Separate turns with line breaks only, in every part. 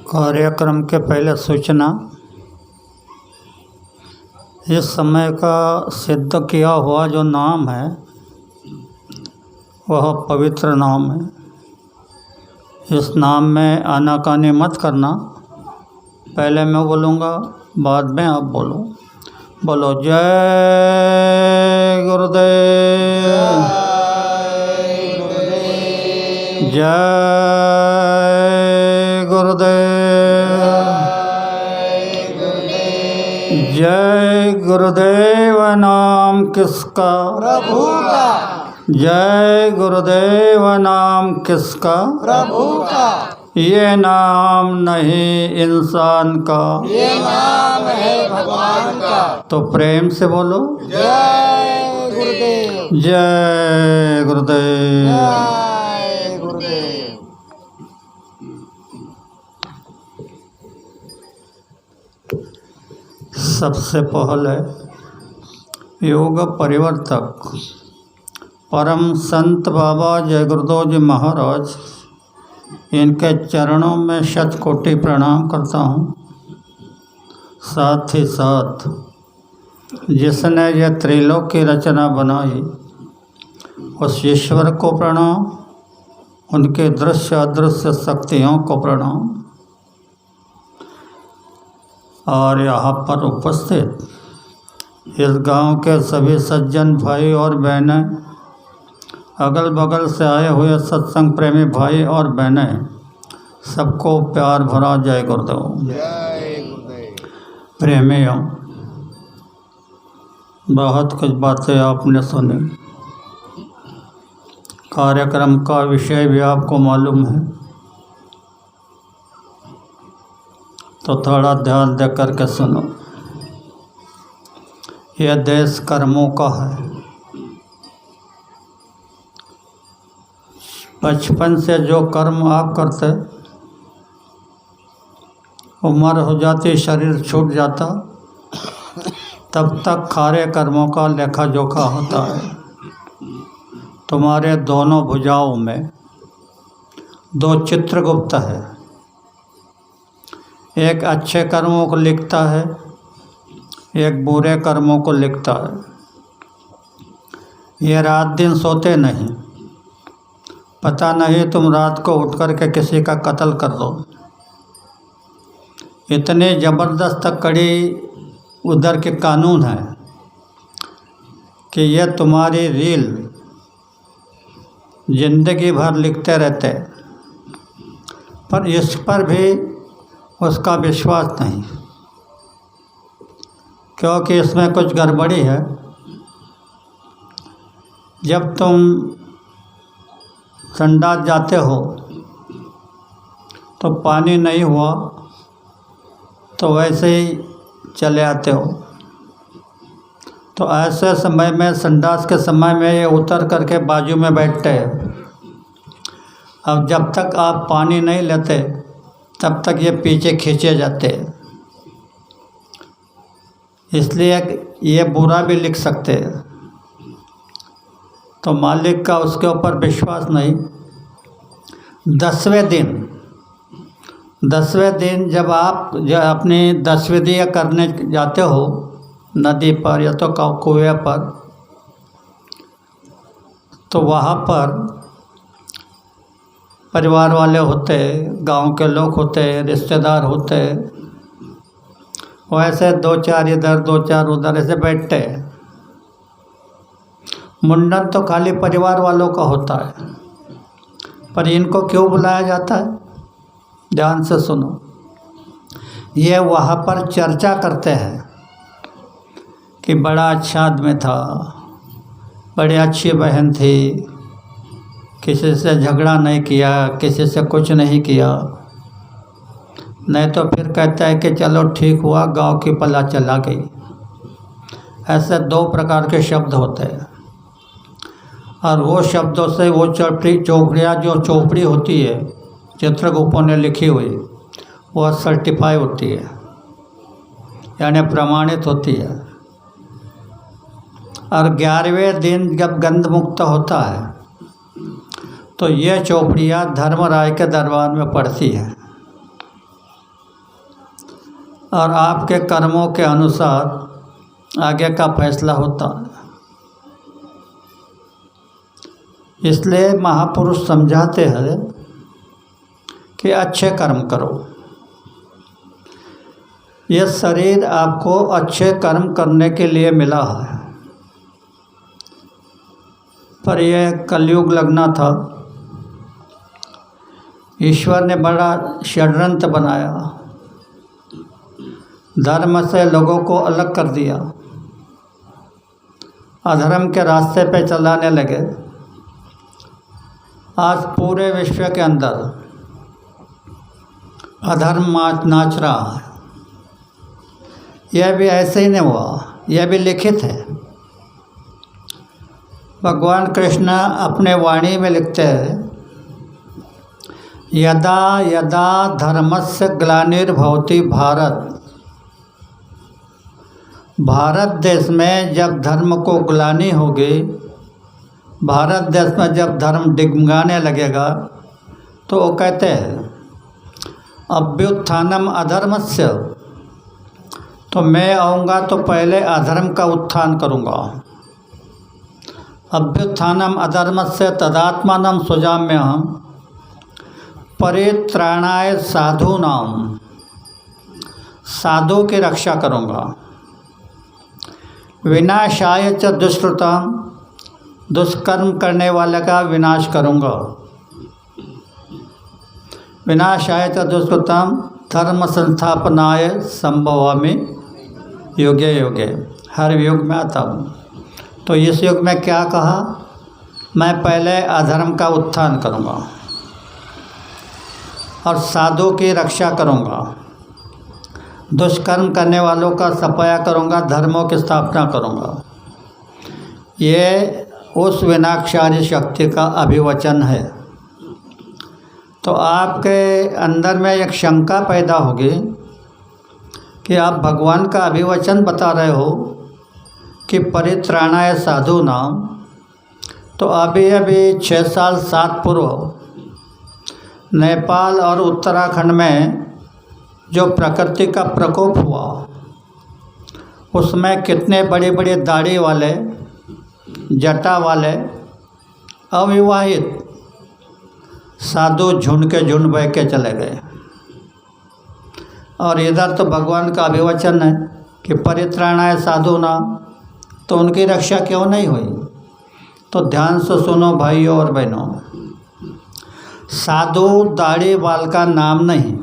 कार्यक्रम के पहले सूचना। इस समय का सिद्ध किया हुआ जो नाम है वह पवित्र नाम है। इस नाम में आनाकानी मत करना। पहले मैं बोलूँगा, बाद में आप बोलो। बोलो जय गुरुदेव, जय गुरुदेव, जय गुरुदेव। नाम किसका?
प्रभु का।
जय गुरुदेव। नाम किसका?
प्रभु का।
ये नाम नहीं इंसान का,
ये नाम है भगवान का।
तो प्रेम से बोलो
जय गुरुदेव,
जय गुरुदेव।
जय गुरुदेव।
सबसे पहले योग परिवर्तक परम संत बाबा जय गुरुदेव जी महाराज, इनके चरणों में शत कोटि प्रणाम करता हूँ। साथ ही साथ जिसने यह त्रिलोक की रचना बनाई उस ईश्वर को प्रणाम, उनके दृश्य अदृश्य शक्तियों को प्रणाम। और यहाँ पर उपस्थित इस गांव के सभी सज्जन भाई और बहनें, अगल बगल से आए हुए सत्संग प्रेमी भाई और बहनें, सबको प्यार भरा जय गुरुदेव।
जय गुरुदेव।
प्रेमियों, बहुत कुछ बातें आपने सुनी। कार्यक्रम का विषय भी आपको मालूम है, तो थोड़ा ध्यान दे करके सुनो। यह देश कर्मों का है। बचपन से जो कर्म आप करते, उम्र हो जाती, शरीर छूट जाता, तब तक खारे कर्मों का लेखा जोखा होता है। तुम्हारे दोनों भुजाओं में दो चित्रगुप्त है। एक अच्छे कर्मों को लिखता है, एक बुरे कर्मों को लिखता है। ये रात दिन सोते नहीं। पता नहीं तुम रात को उठ कर के किसी का कत्ल कर दो। इतने ज़बरदस्त कड़ी उधर के कानून है कि ये तुम्हारी रील जिंदगी भर लिखते रहते, पर इस पर भी उसका विश्वास नहीं, क्योंकि इसमें कुछ गड़बड़ी है। जब तुम संडास जाते हो तो पानी नहीं हुआ तो वैसे ही चले आते हो, तो ऐसे समय में, संडास के समय में ये उतर करके बाजू में बैठते हैं। अब जब तक आप पानी नहीं लेते तब तक ये पीछे खींचे जाते हैं। इसलिए ये बुरा भी लिख सकते हैं, तो मालिक का उसके ऊपर विश्वास नहीं। 10वें दिन जब आप अपनी दसविधियाँ करने जाते हो नदी पर या तो कुएं पर, तो वहाँ पर परिवार वाले होते, गांव के लोग होते, रिश्तेदार होते, वैसे 2-4 इधर 2-4 उधर ऐसे बैठते। मुंडन तो खाली परिवार वालों का होता है, पर इनको क्यों बुलाया जाता है? ध्यान से सुनो। ये वहाँ पर चर्चा करते हैं कि बड़ा अच्छा आदमी था, बड़ी अच्छी बहन थी, किसी से झगड़ा नहीं किया, किसी से कुछ नहीं किया। नहीं तो फिर कहता है कि चलो ठीक हुआ, गांव की पला चला गई। ऐसे 2 प्रकार के शब्द होते हैं, और वो शब्दों से वो चौपड़ियाँ जो चौपड़ी होती है चित्रगुप्तों ने लिखी हुई, वह सर्टिफाई होती है, यानी प्रमाणित होती है। और 11वें दिन जब गंध मुक्त होता है तो ये चौपड़ियाँ धर्मराय के दरबार में पड़ती हैं और आपके कर्मों के अनुसार आगे का फैसला होता है। इसलिए महापुरुष समझाते हैं कि अच्छे कर्म करो। यह शरीर आपको अच्छे कर्म करने के लिए मिला है, पर यह कलयुग लगना था। ईश्वर ने बड़ा षड्यंत्र बनाया, धर्म से लोगों को अलग कर दिया, अधर्म के रास्ते पे चलाने लगे। आज पूरे विश्व के अंदर अधर्म नाच रहा है। यह भी ऐसे ही नहीं हुआ, यह भी लिखित है। भगवान कृष्ण अपने वाणी में लिखते हैं, यदा यदा धर्मस्य ग्लानिर्भवति भारत। भारत देश में जब धर्म को ग्लानि होगी, भारत देश में जब धर्म डिगमगाने लगेगा, तो वो कहते हैं अभ्युत्थानम अधर्मस्य, तो मैं आऊँगा तो पहले अधर्म का उत्थान करूँगा। अभ्युत्थानम अधर्मस्य तदात्मानं सृजाम्यहम् परित्राणाय साधूनाम, साधु की रक्षा करूँगा। विनाशाय च दुष्कृताम, दुष्कर्म करने वाले का विनाश करूँगा। विनाशाय च दुष्कृताम धर्म संस्थापनाय संभवामि युगे युगे। हर युग में आता हूँ। तो इस युग में क्या कहा, मैं पहले अधर्म का उत्थान करूँगा और साधु की रक्षा करूँगा, दुष्कर्म करने वालों का सफाया करूँगा, धर्मों की स्थापना करूँगा। ये उस विनाशकारी शक्ति का अभिवचन है। तो आपके अंदर में एक शंका पैदा होगी कि आप भगवान का अभिवचन बता रहे हो कि परित्राणाय साधु नाम। तो अभी 6 साल 7 पूर्व नेपाल और उत्तराखंड में जो प्रकृति का प्रकोप हुआ, उसमें कितने बड़े बड़े दाढ़ी वाले, जटा वाले, अविवाहित साधु झुंड के झुंड बह के चले गए। और इधर तो भगवान का अभिवचन है कि परित्राणाय साधु नाम, तो उनकी रक्षा क्यों नहीं हुई? तो ध्यान से सुनो भाइयों और बहनों, साधु दाढ़ी बाल का नाम नहीं,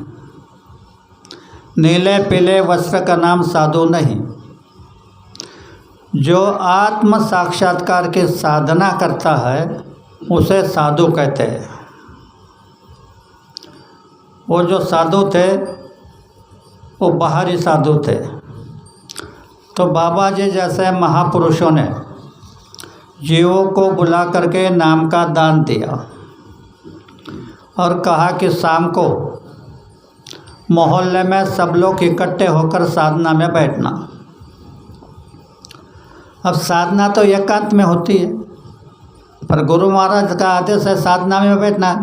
नीले पीले वस्त्र का नाम साधु नहीं। जो आत्म साक्षात्कार की साधना करता है उसे साधु कहते हैं। वो जो साधु थे वो बाहरी साधु थे। तो बाबा जी जैसे महापुरुषों ने जीवों को बुला करके नाम का दान दिया और कहा कि शाम को मोहल्ले में सब लोग इकट्ठे होकर साधना में बैठना। अब साधना तो एकांत में होती है, पर गुरु महाराज का आदेश है साधना में बैठना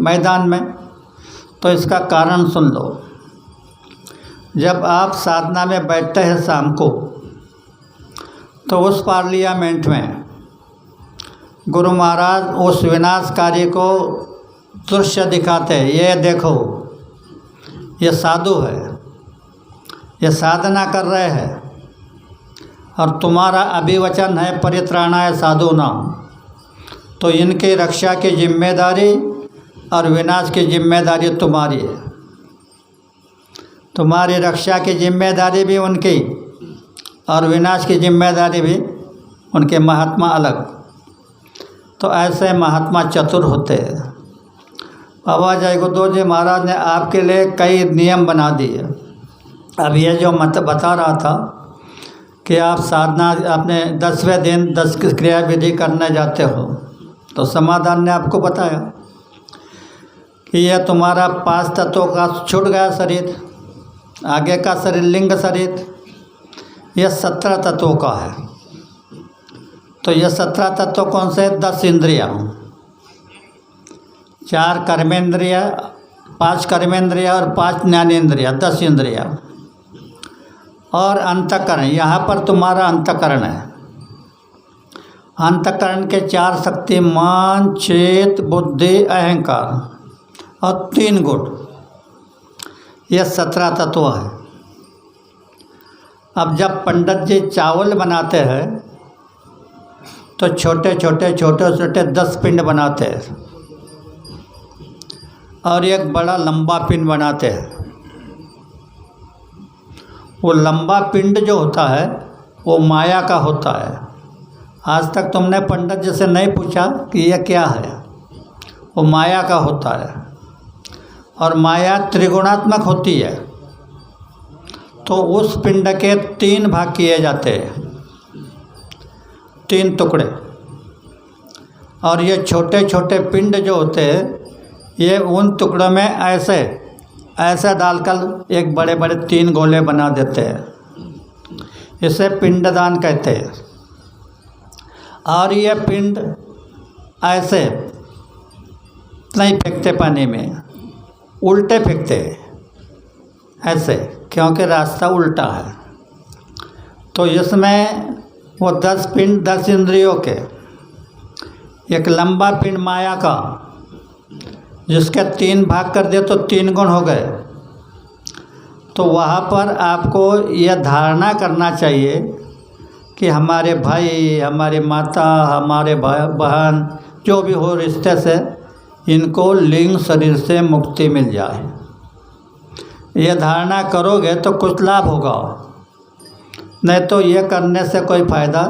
मैदान में। तो इसका कारण सुन लो। जब आप साधना में बैठते हैं शाम को, तो उस पार्लियामेंट में गुरु महाराज उस विनाशकारी को दृश्य दिखाते हैं, ये देखो ये साधु है, ये साधना कर रहे हैं और तुम्हारा अभिवचन है परित्राणाय साधु नाम। तो इनकी रक्षा की जिम्मेदारी और विनाश की जिम्मेदारी तुम्हारी है। तुम्हारी रक्षा की जिम्मेदारी भी उनकी और विनाश की जिम्मेदारी भी उनके। महात्मा अलग। तो ऐसे महात्मा चतुर होते हैं। बाबा जय गुरुदेव जी महाराज ने आपके लिए कई नियम बना दिए। अब ये जो मत बता रहा था कि आप साधना अपने 10वें दिन 10 क्रिया विधि करने जाते हो, तो समाधान ने आपको बताया कि यह तुम्हारा 5 तत्वों का छूट गया शरीर, आगे का शरीर लिंग शरीर, यह 17 तत्वों का है। तो ये 17 तत्व कौन से? 10 इंद्रिया, 4 कर्मेंद्रिय, 5 कर्मेंद्रिय और 5 ज्ञानेंद्रिय, 10 इंद्रिया। और अंतःकरण, यहाँ पर तुम्हारा अंतःकरण है। अंतःकरण के 4 शक्ति, मन, चेत, बुद्धि, अहंकार और 3 गुण, ये 17 तत्व है। अब जब पंडित जी चावल बनाते हैं तो छोटे छोटे 10 पिंड बनाते हैं और एक बड़ा लंबा पिंड बनाते हैं। वो लंबा पिंड जो होता है वो माया का होता है। आज तक तुमने पंडित जी से नहीं पूछा कि यह क्या है, वो माया का होता है। और माया त्रिगुणात्मक होती है। तो उस पिंड के 3 भाग किए जाते हैं, 3 टुकड़े। और ये छोटे छोटे पिंड जो होते हैं ये उन टुकड़ों में ऐसे डालकर एक बड़े बड़े 3 गोले बना देते हैं। इसे पिंडदान कहते हैं। और ये पिंड ऐसे नहीं फेंकते पानी में, उल्टे फेंकते हैं ऐसे, क्योंकि रास्ता उल्टा है। तो इसमें वो 10 पिंड 10 इंद्रियों के, एक लंबा पिंड माया का जिसके 3 भाग कर दिए तो 3 गुण हो गए। तो वहाँ पर आपको यह धारणा करना चाहिए कि हमारे भाई, हमारी माता, हमारे बहन जो भी हो रिश्ते से, इनको लिंग शरीर से मुक्ति मिल जाए। ये धारणा करोगे तो कुछ लाभ होगा, नहीं तो ये करने से कोई फ़ायदा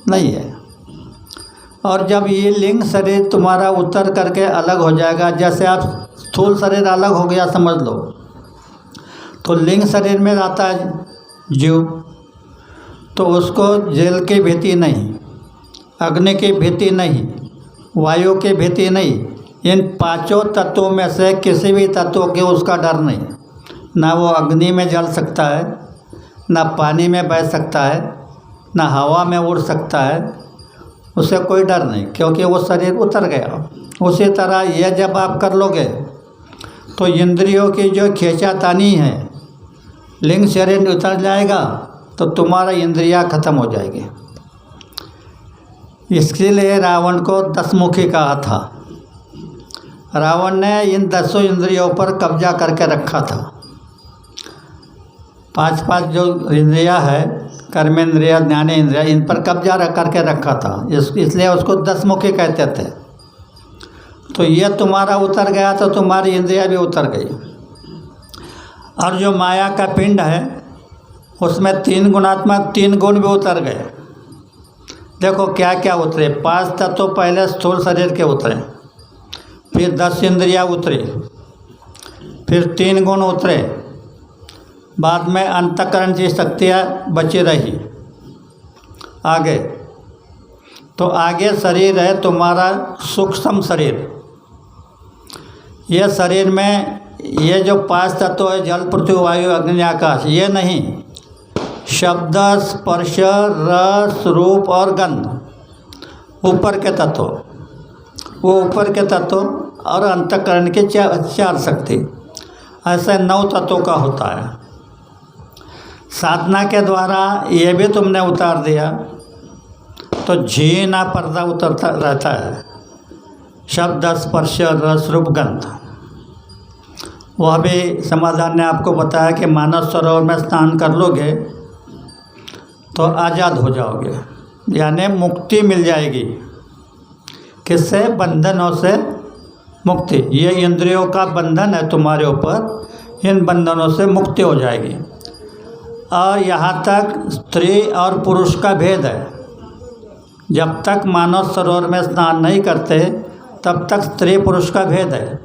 नहीं है। और जब ये लिंग शरीर तुम्हारा उतर करके अलग हो जाएगा, जैसे आप स्थूल शरीर अलग हो गया समझ लो, तो लिंग शरीर में आता है जीव, तो उसको जल की भीति नहीं, अग्नि की भीति नहीं, वायु की भीति नहीं, इन 5 तत्वों में से किसी भी तत्व के उसका डर नहीं। ना वो अग्नि में जल सकता है, ना पानी में बह सकता है, ना हवा में उड़ सकता है, उसे कोई डर नहीं, क्योंकि वो शरीर उतर गया। उसी तरह ये जब आप कर लोगे तो इंद्रियों की जो खींचातानी है, लिंग शरीर उतर जाएगा तो तुम्हारा इंद्रियां खत्म हो जाएगी। इसके लिए रावण को 10 मुखी कहा था। रावण ने इन 10 इंद्रियों पर कब्जा करके रखा था। 5 जो इंद्रियां है, कर्मेंद्रिया, ज्ञानेंद्रिया, इन पर कब्जा करके रखा था, इसलिए उसको 10 मुखी कहते थे। तो ये तुम्हारा उतर गया तो तुम्हारी इंद्रिया भी उतर गई। और जो माया का पिंड है उसमें 3 गुणात्मक 3 गुण भी उतर गए। देखो क्या क्या उतरे। 5 तत्व पहले स्थूल शरीर के उतरे, फिर 10 इंद्रिया उतरी, फिर 3 गुण उतरे, बाद में अंतःकरण की शक्तियाँ बची रही। आगे तो आगे शरीर है तुम्हारा सूक्ष्म शरीर। ये शरीर में ये जो 5 तत्व है, जल, पृथ्वी, वायु, अग्नि, आकाश, ये नहीं, शब्द, स्पर्श, रस, रूप और गंध, ऊपर के तत्व, वो ऊपर के तत्व और अंतःकरण के 4 शक्ति, ऐसे 9 तत्वों का होता है। साधना के द्वारा ये भी तुमने उतार दिया तो झीना पर्दा उतरता रहता है। शब्द, स्पर्श, रस, रूप, गंध, वह भी समाधान ने आपको बताया कि मानस सरोवर में स्नान कर लोगे तो आज़ाद हो जाओगे, यानी मुक्ति मिल जाएगी। किससे? बंधनों से मुक्ति। ये इंद्रियों का बंधन है तुम्हारे ऊपर, इन बंधनों से मुक्ति हो जाएगी। और यहाँ तक स्त्री और पुरुष का भेद है। जब तक मानस सरोवर में स्नान नहीं करते तब तक स्त्री पुरुष का भेद है।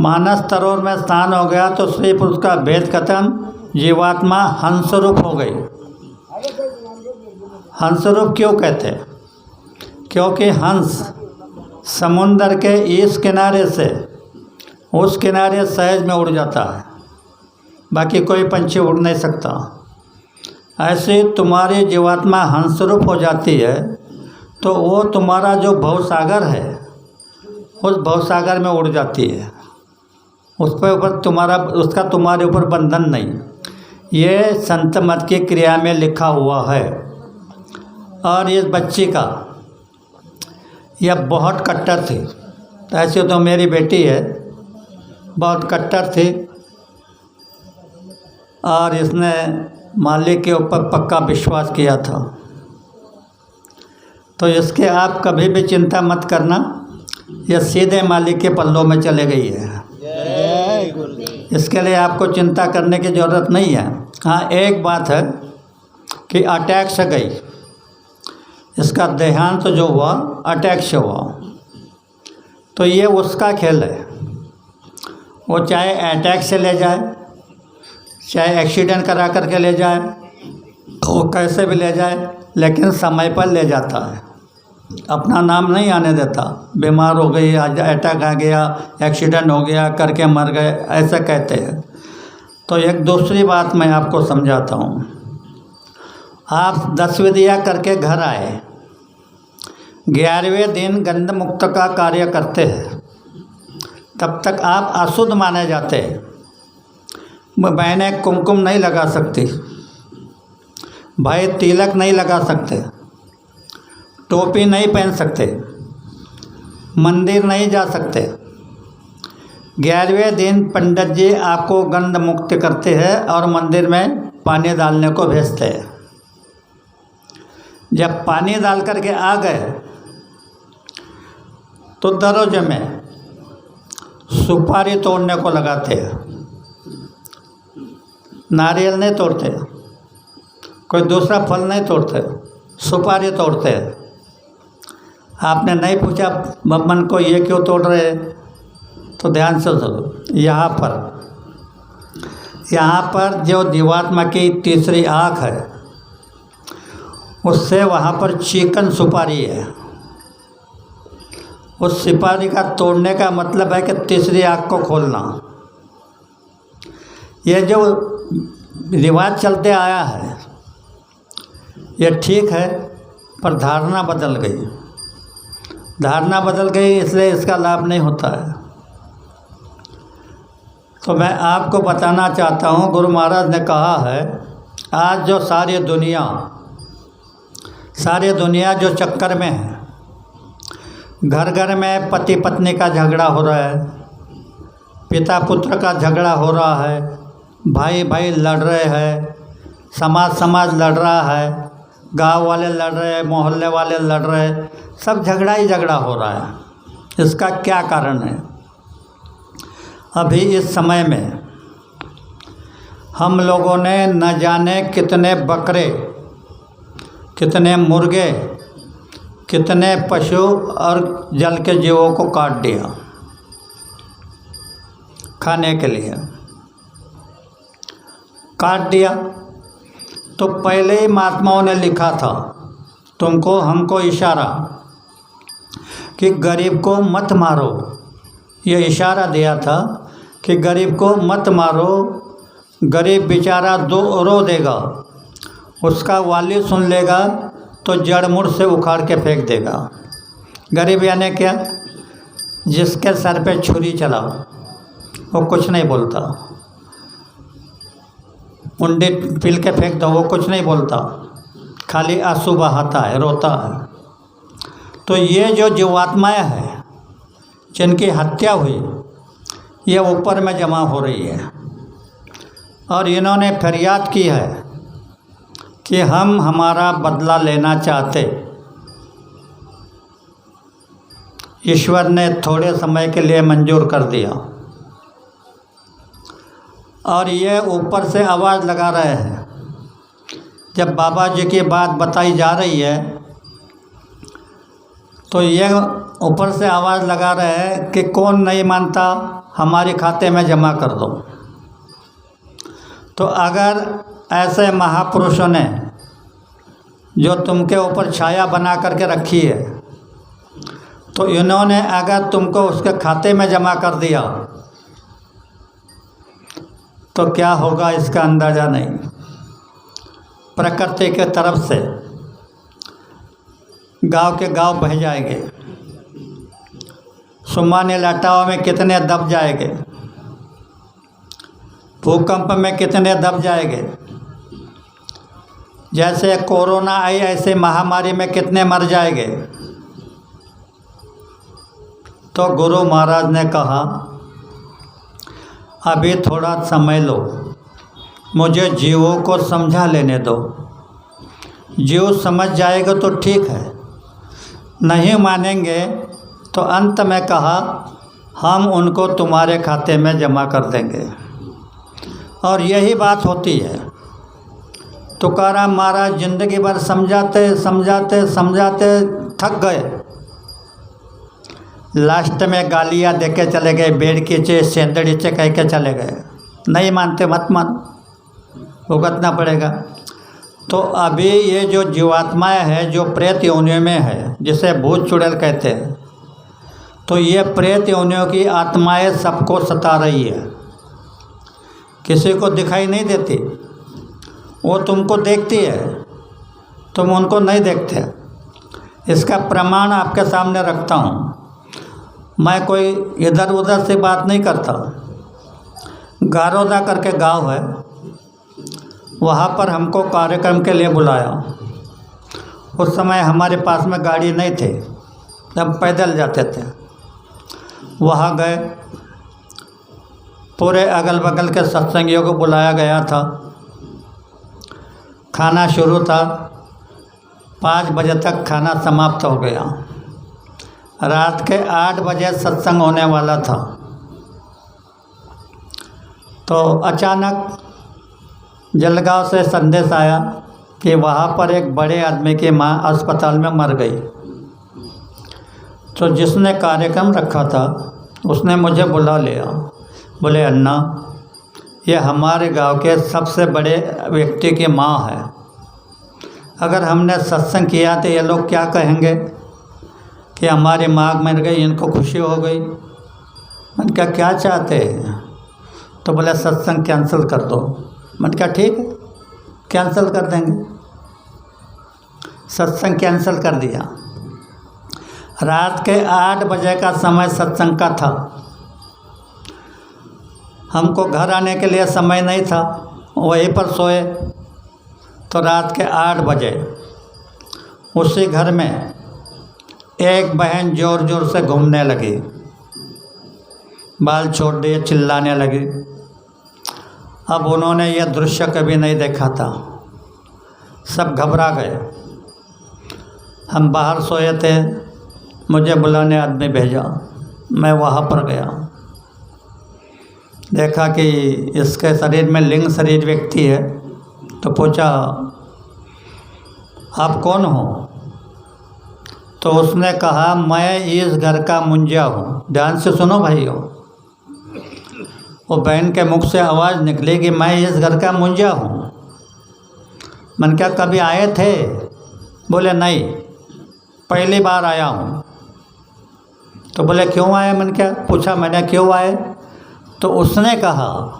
मानस सरोवर में स्नान हो गया तो स्त्री पुरुष का भेद खत्म, जीवात्मा हंसरूप हो गई। हंसरूप क्यों कहते हैं? क्योंकि हंस समुंदर के इस किनारे से उस किनारे सहज में उड़ जाता है, बाकी कोई पंछी उड़ नहीं सकता। ऐसे तुम्हारी जीवात्मा हंसरूप हो जाती है तो वो तुम्हारा जो भवसागर है उस भवसागर में उड़ जाती है। उस पर ऊपर तुम्हारा उसका तुम्हारे ऊपर बंधन नहीं। ये संत मत की क्रिया में लिखा हुआ है। और इस बच्ची का यह बहुत कट्टर थी। ऐसे तो मेरी बेटी है, बहुत कट्टर थी और इसने मालिक के ऊपर पक्का विश्वास किया था। तो इसके आप कभी भी चिंता मत करना, यह सीधे मालिक के पल्लों में चले गई है।
जय गुरुदेव।
इसके लिए आपको चिंता करने की ज़रूरत नहीं है। हाँ, एक बात है कि अटैक से गई, इसका देहांत जो हुआ अटैक से हुआ। तो ये उसका खेल है, वो चाहे अटैक से ले जाए, चाहे एक्सीडेंट करा करके ले जाए, वो कैसे भी ले जाए, लेकिन समय पर ले जाता है। अपना नाम नहीं आने देता। बीमार हो गई, अटैक आ गया, एक्सीडेंट हो गया, करके मर गए, ऐसा कहते हैं। तो एक दूसरी बात मैं आपको समझाता हूँ। आप 10 विधिया करके घर आए, 11वें दिन गंध मुक्त का कार्य करते हैं, तब तक आप अशुद्ध माने जाते हैं। बहनें कुमकुम नहीं लगा सकती, भाई तिलक नहीं लगा सकते, टोपी नहीं पहन सकते, मंदिर नहीं जा सकते। 11वें दिन पंडित जी आपको गंध मुक्त करते हैं और मंदिर में पानी डालने को भेजते हैं। जब पानी डाल करके आ गए तो दरवाजे में सुपारी तोड़ने को लगाते हैं। नारियल नहीं तोड़ते, कोई दूसरा फल नहीं तोड़ते, सुपारी तोड़ते हैं। आपने नहीं पूछा बब्बन को ये क्यों तोड़ रहे हैं, तो ध्यान से सुनो। यहाँ पर जो जीवात्मा की तीसरी आँख है, उससे वहाँ पर चिकन सुपारी है। उस सुपारी का तोड़ने का मतलब है कि तीसरी आँख को खोलना। ये जो रिवाज चलते आया है ये ठीक है, पर धारणा बदल गई। धारणा बदल गई, इसलिए इसका लाभ नहीं होता है। तो मैं आपको बताना चाहता हूँ, गुरु महाराज ने कहा है, आज जो सारी दुनिया जो चक्कर में है, घर घर में पति पत्नी का झगड़ा हो रहा है, पिता पुत्र का झगड़ा हो रहा है, भाई भाई लड़ रहे हैं, समाज लड़ रहा है, गांव वाले लड़ रहे हैं, मोहल्ले वाले लड़ रहे हैं, सब झगड़ा ही झगड़ा हो रहा है। इसका क्या कारण है? अभी इस समय में हम लोगों ने न जाने कितने बकरे, कितने मुर्गे, कितने पशु और जल के जीवों को काट दिया खाने के लिए। काट दिया तो पहले ही महात्माओं ने लिखा था, तुमको हमको इशारा कि गरीब को मत मारो। ये इशारा दिया था कि गरीब को मत मारो, गरीब बेचारा रो देगा, उसका वाली सुन लेगा तो जड़ मुड़ से उखाड़ के फेंक देगा। गरीब यानी क्या? जिसके सर पे छुरी चला वो कुछ नहीं बोलता, उंडे पिल के फेंक दो वो कुछ नहीं बोलता, खाली आंसू बहाता है, रोता है। तो ये जो जीवात्माएँ हैं जिनकी हत्या हुई, ये ऊपर में जमा हो रही है और इन्होंने फरियाद की है कि हम हमारा बदला लेना चाहते। ईश्वर ने थोड़े समय के लिए मंजूर कर दिया और ये ऊपर से आवाज़ लगा रहे हैं। जब बाबा जी की बात बताई जा रही है तो ये ऊपर से आवाज़ लगा रहे हैं कि कौन नहीं मानता हमारे खाते में जमा कर दो। तो अगर ऐसे महापुरुषों ने जो तुमके ऊपर छाया बना करके रखी है, तो इन्होंने अगर तुमको उसके खाते में जमा कर दिया तो क्या होगा इसका अंदाज़ा नहीं। प्रकृति के तरफ से गांव के गांव बह जाएंगे। सुमाने लटाओं में कितने दब जाएंगे, भूकंप में कितने दब जाएंगे। जैसे कोरोना आई ऐसे महामारी में कितने मर जाएंगे। तो गुरु महाराज ने कहा अभी थोड़ा समय लो, मुझे जीवों को समझा लेने दो। जीव समझ जाएगा तो ठीक है, नहीं मानेंगे तो अंत में कहा हम उनको तुम्हारे खाते में जमा कर देंगे। और यही बात होती है। तुकाराम महाराज जिंदगी भर समझाते समझाते समझाते थक गए। लास्ट में गालियाँ दे के चले गए, बेड़ कीचे सेंदड़ीचे कह के चले गए। नहीं मानते मत मान, भुगतना पड़ेगा। तो अभी ये जो जीवात्माएँ हैं जो प्रेत योनियों में है, जिसे भूत चुड़ैल कहते हैं, तो ये प्रेत योनियों की आत्माएं सबको सता रही है। किसी को दिखाई नहीं देती, वो तुमको देखती है, तुम उनको नहीं देखते। इसका प्रमाण आपके सामने रखता हूँ। मैं कोई इधर उधर से बात नहीं करता। गारोदा करके गांव है, वहाँ पर हमको कार्यक्रम के लिए बुलाया। उस समय हमारे पास में गाड़ी नहीं थी, हम पैदल जाते थे। वहाँ गए, पूरे अगल बगल के सत्संगियों को बुलाया गया था। खाना शुरू था, 5 बजे तक खाना समाप्त हो गया। रात के 8 बजे सत्संग होने वाला था। तो अचानक जलगांव से संदेश आया कि वहाँ पर एक बड़े आदमी की माँ अस्पताल में मर गई। तो जिसने कार्यक्रम रखा था उसने मुझे बुला लिया। बोले अन्ना, ये हमारे गांव के सबसे बड़े व्यक्ति की माँ है। अगर हमने सत्संग किया तो ये लोग क्या कहेंगे कि हमारी माँ मर गई, इनको खुशी हो गई। मैंने कहा क्या चाहते हैं? तो बोले सत्संग कैंसिल कर दो। मैंने कहा ठीक है, कैंसिल कर देंगे। सत्संग कैंसिल कर दिया। रात के 8 बजे का समय सत्संग का था। हमको घर आने के लिए समय नहीं था, वहीं पर सोए। तो रात के 8 बजे उसी घर में एक बहन ज़ोर ज़ोर से घूमने लगी, बाल छोड़ दिए, चिल्लाने लगी। अब उन्होंने यह दृश्य कभी नहीं देखा था, सब घबरा गए। हम बाहर सोए थे, मुझे बुलाने आदमी भेजा। मैं वहाँ पर गया, देखा कि इसके शरीर में लिंग शरीर व्यक्ति है। तो पूछा आप कौन हो? तो उसने कहा मैं इस घर का मुंजिया हूँ। ध्यान से सुनो भाइयों, वो बहन के मुख से आवाज़ निकली कि मैं इस घर का मुंजिया हूँ। मैंने क्या कभी आए थे? बोले नहीं, पहली बार आया हूँ। तो बोले क्यों आए? मैंने क्या पूछा, मैंने क्यों आए? तो उसने कहा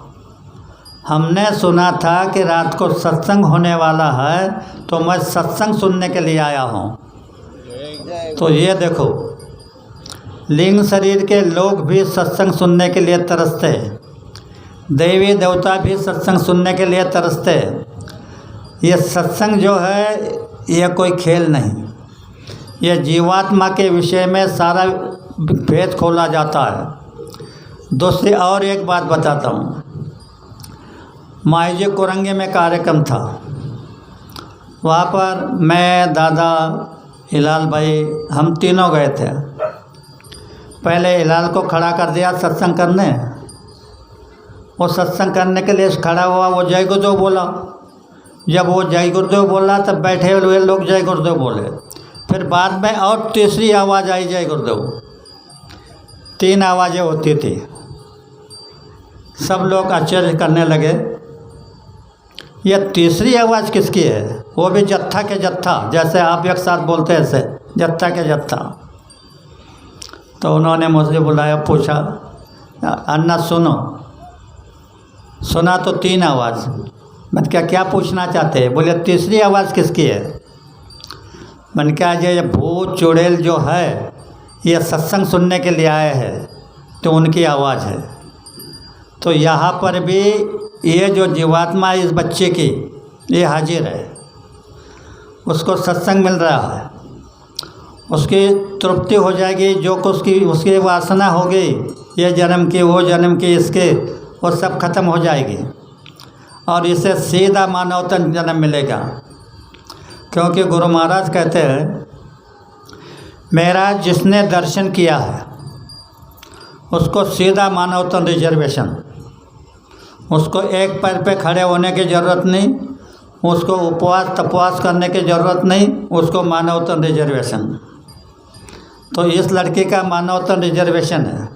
हमने सुना था कि रात को सत्संग होने वाला है, तो मैं सत्संग सुनने के लिए आया हूँ। तो ये देखो, लिंग शरीर के लोग भी सत्संग सुनने के लिए तरसते हैं, देवी देवता भी सत्संग सुनने के लिए तरसते हैं। ये सत्संग जो है ये कोई खेल नहीं, ये जीवात्मा के विषय में सारा भेद खोला जाता है। दूसरी और एक बात बताता हूँ। माईजी कुरंगे में कार्यक्रम था, वहाँ पर मैं, दादा, हिलाल भाई, हम तीनों गए थे। पहले हिलाल को खड़ा कर दिया सत्संग करने। वो सत्संग करने के लिए खड़ा हुआ, वो जय गुरुदेव बोला। जब वो जय गुरुदेव बोला तब बैठे हुए लोग जय गुरुदेव बोले। फिर बाद में और तीसरी आवाज़ आई जय गुरुदेव। 3 आवाज़ें होती थी। सब लोग आश्चर्य करने लगे, यह तीसरी आवाज़ किसकी है? वो भी जत्था के जत्था, जैसे आप एक साथ बोलते हैं ऐसे, जत्था के जत्था। तो उन्होंने मुझे बुलाया, पूछा अन्ना सुनो। सुना तो 3 आवाज़। मैं क्या पूछना चाहते हैं? बोले तीसरी आवाज़ किसकी है? मन क्या ये भूत चुड़ैल जो है ये सत्संग सुनने के लिए आए हैं, तो उनकी आवाज़ है। तो यहाँ पर भी ये जो जीवात्मा इस बच्चे की ये हाजिर है, उसको सत्संग मिल रहा है, उसकी तृप्ति हो जाएगी। जो कुछ उसकी वासना हो गई ये जन्म की, वो जन्म की, इसके वो सब खत्म हो जाएगी और इसे सीधा मानव तन जन्म मिलेगा। क्योंकि गुरु महाराज कहते हैं, मेरा जिसने दर्शन किया है उसको सीधा मानव तन रिजर्वेशन, उसको एक पैर पे खड़े होने की ज़रूरत नहीं, उसको उपवास तपवास करने की ज़रूरत नहीं, उसको मानव तन रिजर्वेशन। तो इस लड़की का मानव तन रिजर्वेशन है,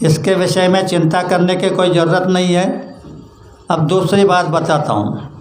इसके विषय में चिंता करने की कोई ज़रूरत नहीं है। अब दूसरी बात बताता हूँ।